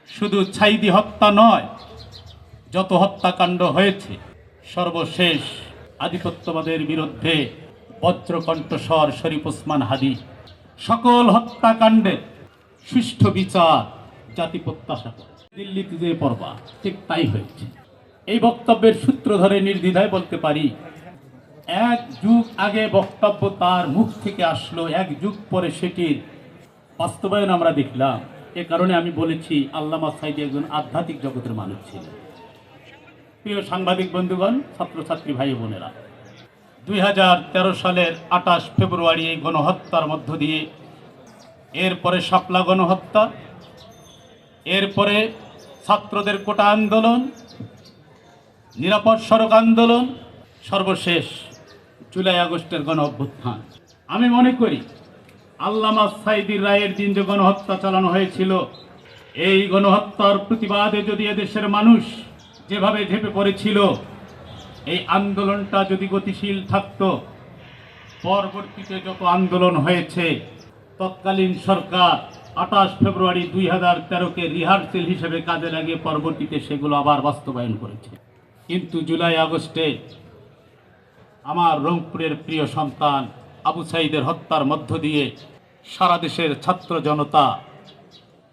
শুধু ছাইদি হত্যা নয়, যত হত্যাকাণ্ড হয়েছে, সর্বশেষ আধিপত্যবাদের বিরুদ্ধে বজ্রকণ্ঠস্বর শরীফ ওসমান হাদী, সকল হত্যাকাণ্ডের সুষ্ঠু বিচার জাতি প্রত্যাশা করে। দিল্লিতে যে পড়বা ঠিক তাই হয়েছে। এই বক্তব্যের সূত্র ধরে নির্দ্বিধায় বলতে পারি, এক যুগ আগে বক্তব্য তার মুখ থেকে আসলো, এক যুগ পরে সেটির বাস্তবায়ন আমরা দেখলাম। এ কারণে আমি বলেছি আল্লামা সাঈদী একজন আধ্যাত্মিক জগতের মানুষ ছিলেন। প্রিয় সাংবাদিক বন্ধুগণ, ছাত্রছাত্রী ভাই বোনেরা, 2013 সালের 28 ফেব্রুয়ারি এই গণহত্যার মধ্য দিয়ে, এরপরে শাপলা গণহত্যা, এরপরে ছাত্রদের কোটা আন্দোলন, নিরাপদ সড়ক আন্দোলন, সর্বশেষ জুলাই আগস্টের গণ অভ্যুত্থান। আমি মনে করি আল্লামা সাঈদীর রায়ের দিন যে গণহত্যা চালানো হয়েছিল, এই গণহত্যার প্রতিবাদে যদি এদেশের মানুষ যেভাবে ঝেঁপে পড়েছিল, এই আন্দোলনটা যদি গতিশীল থাকত, পরবর্তীতে যত আন্দোলন হয়েছে, তৎকালীন সরকার 28 ফেব্রুয়ারি 2013-কে রিহার্সেল হিসেবে কাজে লাগিয়ে পরবর্তীতে সেগুলো আবার বাস্তবায়ন করেছে। কিন্তু জুলাই আগস্টে আমার রংপুরের প্রিয় সন্তান আবু সাঈদের হত্যার মধ্য দিয়ে সারা দেশের ছাত্র জনতা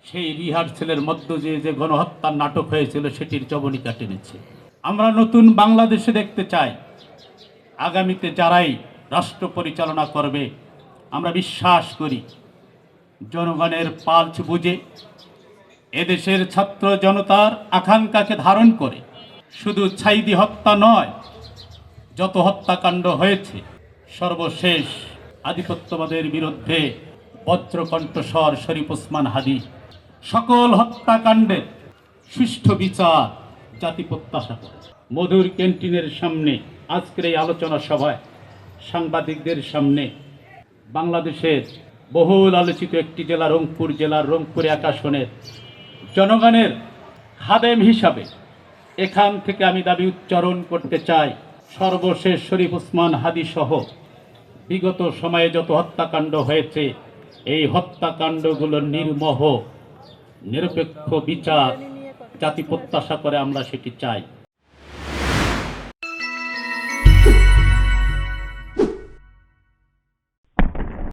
সেই রিহার্সেলের মধ্য দিয়ে যে গণহত্যার নাটক হয়েছিল সেটির জবনিকা টেনেছে। আমরা নতুন বাংলাদেশে দেখতে চাই। আগামীতে যারাই রাষ্ট্র পরিচালনা করবে, আমরা বিশ্বাস করি জনগণের পালস বুঝে, এদেশের ছাত্র জনতার আকাঙ্ক্ষাকে ধারণ করে, শুধু ছাইদি হত্যা নয়, যত হত্যাকাণ্ড হয়েছে, সর্বশেষ আধিপত্যবাদের বিরুদ্ধে বজ্রকণ্ঠস্বর শরীফ ওসমান হাদী, সকল হত্যাকাণ্ডের সুষ্ঠু বিচার জাতি প্রত্যাশা করে। মধুর ক্যান্টিনের সামনে আজকের এই আলোচনা সভায় সাংবাদিকদের সামনে বাংলাদেশের বহুল আলোচিত একটি জেলা রংপুর জেলার রংপুর এক আসনের জনগণের খাদেম হিসাবে এখান থেকে আমি দাবি উচ্চারণ করতে চাই, সর্বশেষ শরীফ ওসমান হাদী সহ বিগত সময়ে যত হত্যাকাণ্ড হয়েছে, এই হত্যাকাণ্ডগুলোর নির্মোহ নিরপেক্ষ বিচার জাতি প্রত্যাশা করে, আমরা সেটি চাই।